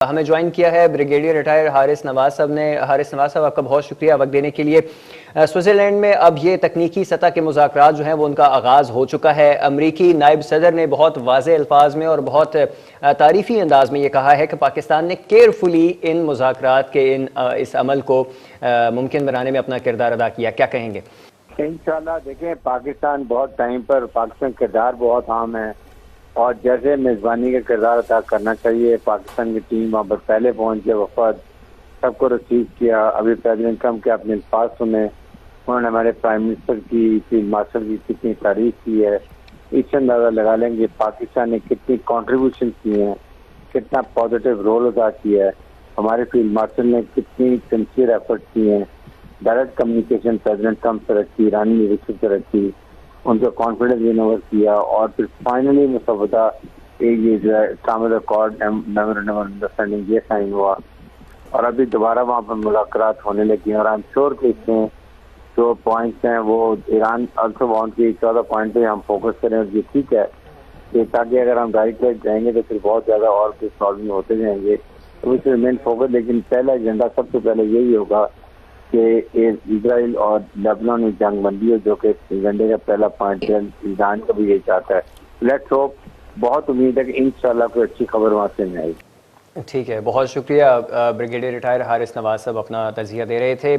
हमें ज्वाइन किया है ब्रिगेडियर रिटायर हारिस नवाज साहब ने। हारिस नवाज साहब, आपका बहुत शुक्रिया वक्त देने के लिए। स्विट्ज़रलैंड में अब ये तकनीकी सतह के मुज़ाकरात जो हैं वो उनका आगाज़ हो चुका है। अमरीकी नायब सदर ने बहुत वाज़े अल्फाज में और बहुत तारीफ़ी अंदाज में ये कहा है कि पाकिस्तान ने केयरफुली इन मुज़ाकरात के इस अमल को मुमकिन बनाने में अपना किरदार अदा किया। क्या कहेंगे? इंशाल्लाह देखें, पाकिस्तान बहुत टाइम पर पाकिस्तान किरदार बहुत आम है और जैसे मेज़बानी का किरदार अदा करना चाहिए। पाकिस्तान की टीम वहाँ पर पहले पहुँच के वफद सबको रिसीव किया। अभी प्रेसिडेंट ट्रम्प के अपने अल्फाज सुने, उन्होंने हमारे प्राइम मिनिस्टर की, फील्ड मार्शल की कितनी तारीफ की है। इससे अंदाजा लगा लेंगे पाकिस्तान ने कितनी कॉन्ट्रीब्यूशन की हैं, कितना पॉजिटिव रोल अदा किया है। हमारे फील्ड मार्शल ने कितनी सिंसियर एफर्ट किए हैं, डायरेक्ट कम्युनिकेशन प्रेसिडेंट ट्रम्प से रखी, ईरानी लीडरशिप से रखी, उनका कॉन्फिडेंस रिनोवर किया और फिर फाइनली मुसवदा ये जो है Islamic accord memorandum of understanding ये साइन हुआ और अभी दोबारा वहाँ पर मुलाकात होने लगी और आई एम श्योर कि इसमें जो पॉइंट्स हैं वो ईरान अल्सो वांट की 14 पॉइंट पे हम फोकस करें और ये ठीक है कि ताकि अगर हम राइट राइट जाएंगे तो फिर बहुत ज़्यादा और कुछ प्रॉब्लम होते जाएंगे, तो इसमें मेन फोकस। लेकिन पहला एजेंडा सबसे पहले यही होगा कि इजराइल और लेबनान में जंग बंदी है, जो कि एजेंडे का पहला पॉइंट है। ईरान का भी यही चाहता है। लेट्स होप, बहुत उम्मीद है कि इंशाल्लाह कोई अच्छी खबर वहाँ से नहीं आएगी। ठीक है, बहुत शुक्रिया। ब्रिगेडियर रिटायर हारिस नवाज साहब अपना तज़किया दे रहे थे।